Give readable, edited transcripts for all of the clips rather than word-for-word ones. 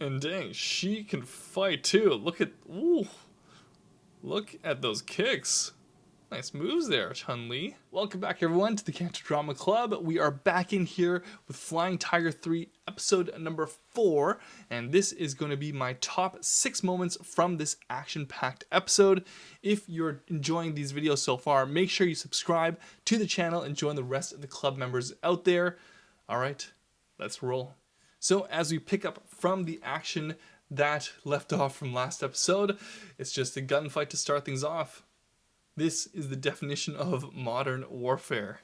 And dang, she can fight too. Look at those kicks. Nice moves there, Chun-Li. Welcome back, everyone, to the Canto Drama Club. We are back in here with Flying Tiger 3, episode number 4, and this is going to be my top 6 moments from this action-packed episode. If you're enjoying these videos so far, make sure you subscribe to the channel and join the rest of the club members out there. All right, let's roll. So as we pick up from the action that left off from last episode, it's just a gunfight to start things off. This is the definition of modern warfare.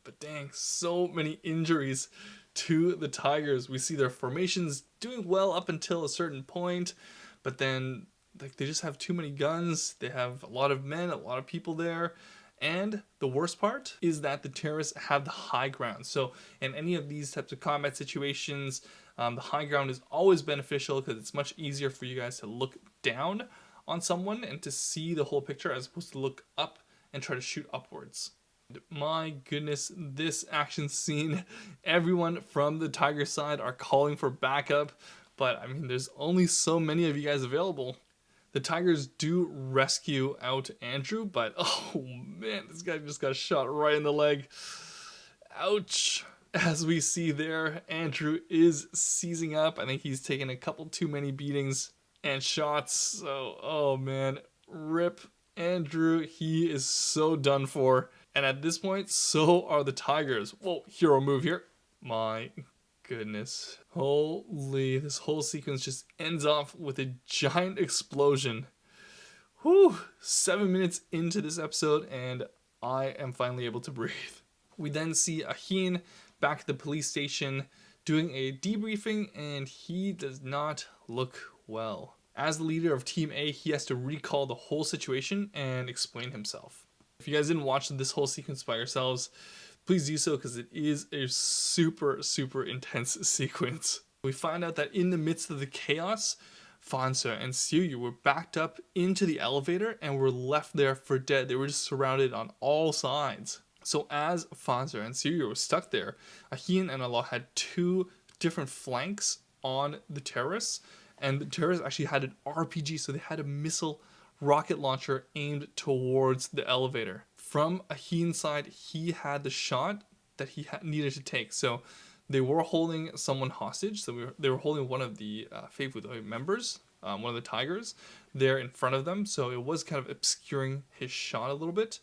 But dang, so many injuries to the Tigers. We see their formations doing well up until a certain point, but then they just have too many guns. They have a lot of men, a lot of people there. And the worst part is that the terrorists have the high ground. So in any of these types of combat situations, the high ground is always beneficial because it's much easier for you guys to look down on someone and to see the whole picture as opposed to look up and try to shoot upwards. My goodness, this action scene, everyone from the Tiger side are calling for backup, but I mean, there's only so many of you guys available. The Tigers do rescue out Andrew, but oh man, this guy just got shot right in the leg. Ouch. As we see there, Andrew is seizing up. I think he's taken a couple too many beatings and shots. So, oh man, rip Andrew. He is so done for. And at this point, so are the Tigers. Whoa, hero move here. My goodness. Holy, this whole sequence just ends off with a giant explosion. Whew, 7 minutes into this episode and I am finally able to breathe. We then see Aheen back at the police station doing a debriefing, and he does not look well. As the leader of Team A, he has to recall the whole situation and explain himself. If you guys didn't watch this whole sequence by yourselves, please do so because it is a super intense sequence. We find out that in the midst of the chaos, Fansa and Siuyu were backed up into the elevator and were left there for dead. They were just surrounded on all sides. So as Fansa and Siuyu were stuck there, Aheen and Allah had 2 different flanks on the terrorists, and the terrorists actually had an RPG, so they had a missile rocket launcher aimed towards the elevator. From Aheen's side, he had the shot that he needed to take. So they were holding someone hostage. So they were holding one of the faithful members, one of the Tigers, there in front of them. So it was kind of obscuring his shot a little bit,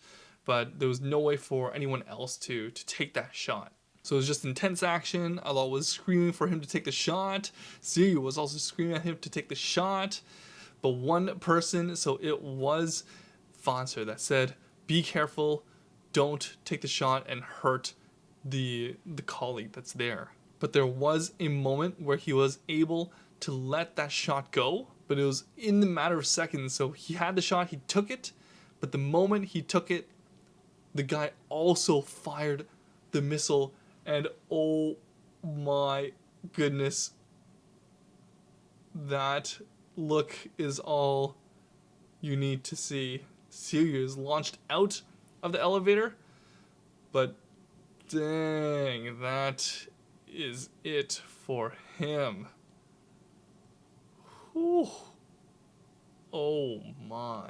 but there was no way for anyone else to take that shot. So it was just intense action. Allah was screaming for him to take the shot. Siuyu was also screaming at him to take the shot. But one person, so it was Fansa, that said, be careful, don't take the shot and hurt the colleague that's there. But there was a moment where he was able to let that shot go, but it was in the matter of seconds. So he had the shot, he took it, but the moment he took it, the guy also fired the missile, and oh my goodness, that look is all you need to see. Siuyu is launched out of the elevator, but dang, that is it for him. Whew. Oh my.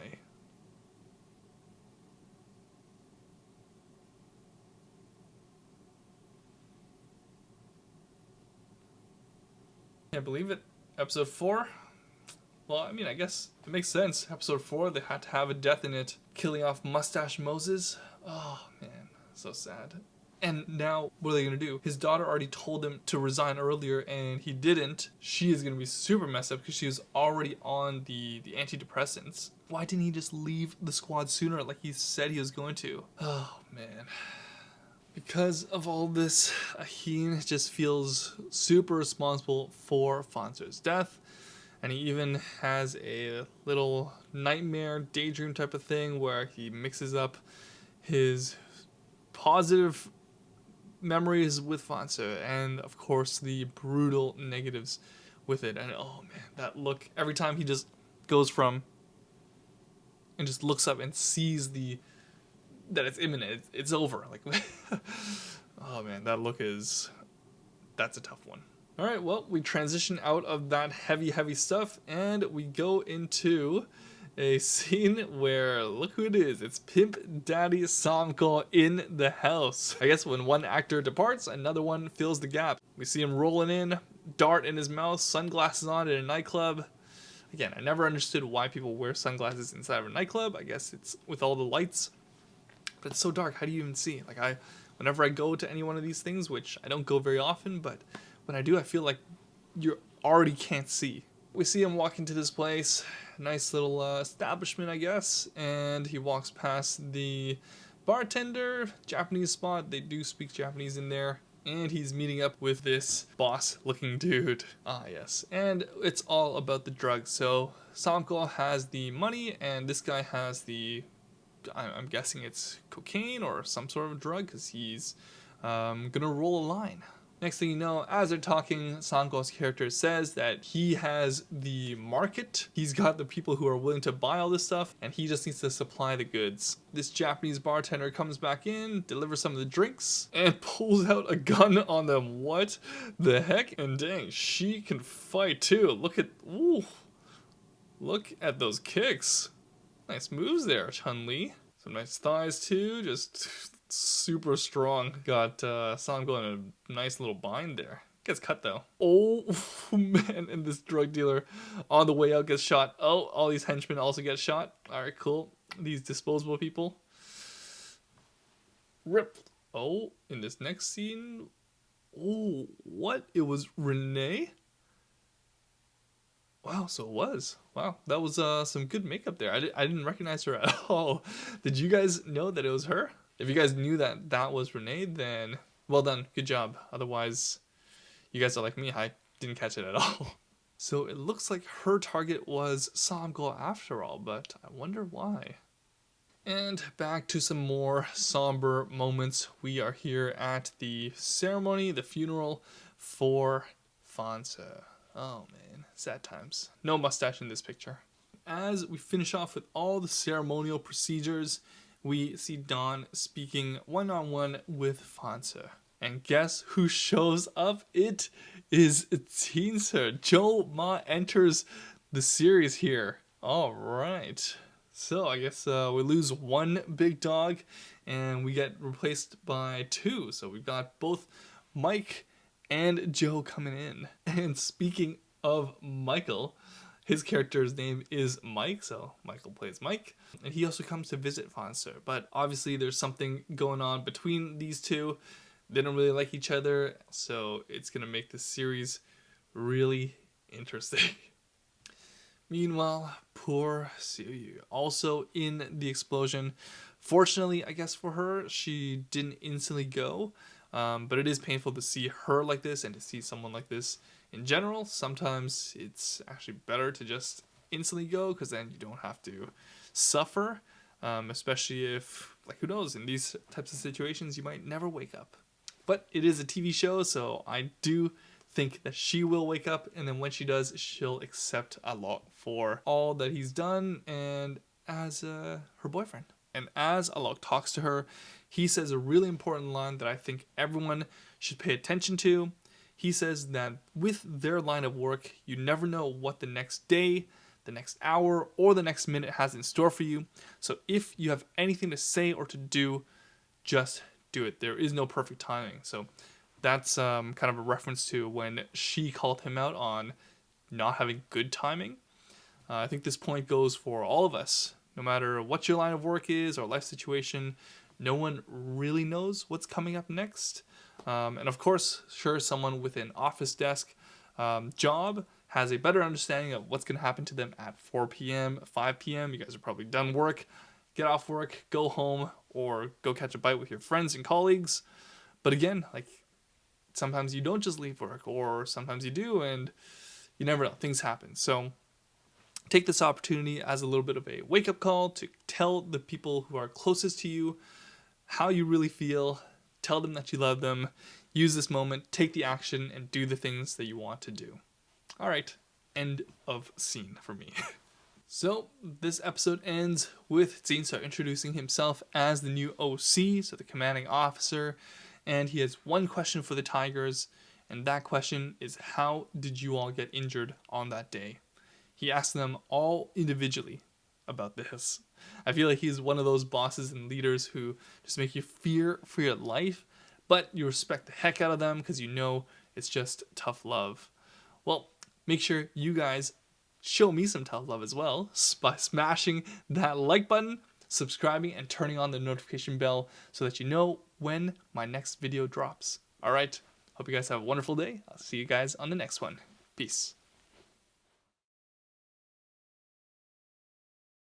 Can't believe it. Episode 4. Well, I mean, I guess it makes sense. Episode 4, they had to have a death in it. Killing off Mustache Moses. Oh, man. So sad. And now, what are they going to do? His daughter already told him to resign earlier, and he didn't. She is going to be super messed up because she was already on the antidepressants. Why didn't he just leave the squad sooner like he said he was going to? Oh, man. Because of all this, Aheen just feels super responsible for Fansa's death. And he even has a little nightmare, daydream type of thing where he mixes up his positive memories with Fansa and, of course, the brutal negatives with it. And oh man, that look, every time he just goes from and just looks up and sees that it's imminent, it's over. Like, oh man, that look that's a tough one. All right, well, we transition out of that heavy stuff and we go into a scene where, look who it is. It's Pimp Daddy Samko in the house. I guess when one actor departs, another one fills the gap. We see him rolling in, dart in his mouth, sunglasses on at a nightclub. Again, I never understood why people wear sunglasses inside of a nightclub. I guess it's with all the lights, but it's so dark. How do you even see? Like whenever I go to any one of these things, which I don't go very often, but when I do, I feel like you already can't see. We see him walk into this place, nice little establishment, I guess, and he walks past the bartender, Japanese spot. They do speak Japanese in there, and he's meeting up with this boss-looking dude. Ah, yes, and it's all about the drugs. So Samko has the money, and this guy has the, I'm guessing it's cocaine or some sort of drug, because he's gonna roll a line. Next thing you know, as they're talking, Samko's character says that he has the market. He's got the people who are willing to buy all this stuff, and he just needs to supply the goods. This Japanese bartender comes back in, delivers some of the drinks, and pulls out a gun on them. What the heck? And dang, she can fight too. Look at those kicks. Nice moves there, Chun-Li. Some nice thighs too, just super strong. Got Samko in a nice little bind there. Gets cut though. Oh man, and this drug dealer on the way out gets shot. Oh, all these henchmen also get shot. Alright, cool. These disposable people. Rip. Oh, in this next scene. Oh, what? It was Renee? Wow, so it was. Wow, that was some good makeup there. I didn't recognize her at all. Did you guys know that it was her? If you guys knew that that was Renee, then well done. Good job. Otherwise, you guys are like me. I didn't catch it at all. So it looks like her target was Samko after all, but I wonder why. And back to some more somber moments. We are here at the ceremony, the funeral for Fonsa. Oh man, sad times. No mustache in this picture. As we finish off with all the ceremonial procedures, we see Dawn speaking one-on-one with Fonsa. And guess who shows up? It is Teenser. Jo Ma enters the series here. All right. So I guess we lose one big dog and we get replaced by two. So we've got both Mike and Jo coming in. And speaking of Michael, his character's name is Mike, so Michael plays Mike. And he also comes to visit Fonsa. But obviously there's something going on between these two. They don't really like each other, so it's going to make this series really interesting. Meanwhile, poor Siyu, also in the explosion. Fortunately, I guess for her, she didn't instantly go. But it is painful to see her like this and to see someone like this in general. Sometimes it's actually better to just instantly go because then you don't have to suffer, especially if, like, who knows, in these types of situations you might never wake up. But it is a TV show, so I do think that she will wake up, and then when she does, she'll accept a lot for all that he's done and as her boyfriend. And as Alok talks to her, he says a really important line that I think everyone should pay attention to. He says that with their line of work, you never know what the next day, the next hour, or the next minute has in store for you. So if you have anything to say or to do, just do it. There is no perfect timing. So that's kind of a reference to when she called him out on not having good timing. I think this point goes for all of us. No matter what your line of work is or life situation, no one really knows what's coming up next. And of course, sure, someone with an office desk job has a better understanding of what's going to happen to them at 4 p.m., 5 p.m. You guys are probably done work. Get off work, go home, or go catch a bite with your friends and colleagues. But again, like, sometimes you don't just leave work, or sometimes you do, and you never know. Things happen. So take this opportunity as a little bit of a wake-up call to tell the people who are closest to you how you really feel. Tell them that you love them. Use this moment, take the action, and do the things that you want to do. All right, end of scene for me. So this episode ends with Zinsar introducing himself as the new OC, so the commanding officer, and he has one question for the Tigers, And that question is, how did you all get injured on that day? He asked them all individually about this. I feel like he's one of those bosses and leaders who just make you fear for your life, but you respect the heck out of them because you know it's just tough love. Well, make sure you guys show me some tough love as well by smashing that like button, subscribing, and turning on the notification bell so that you know when my next video drops. All right, hope you guys have a wonderful day. I'll see you guys on the next one. Peace.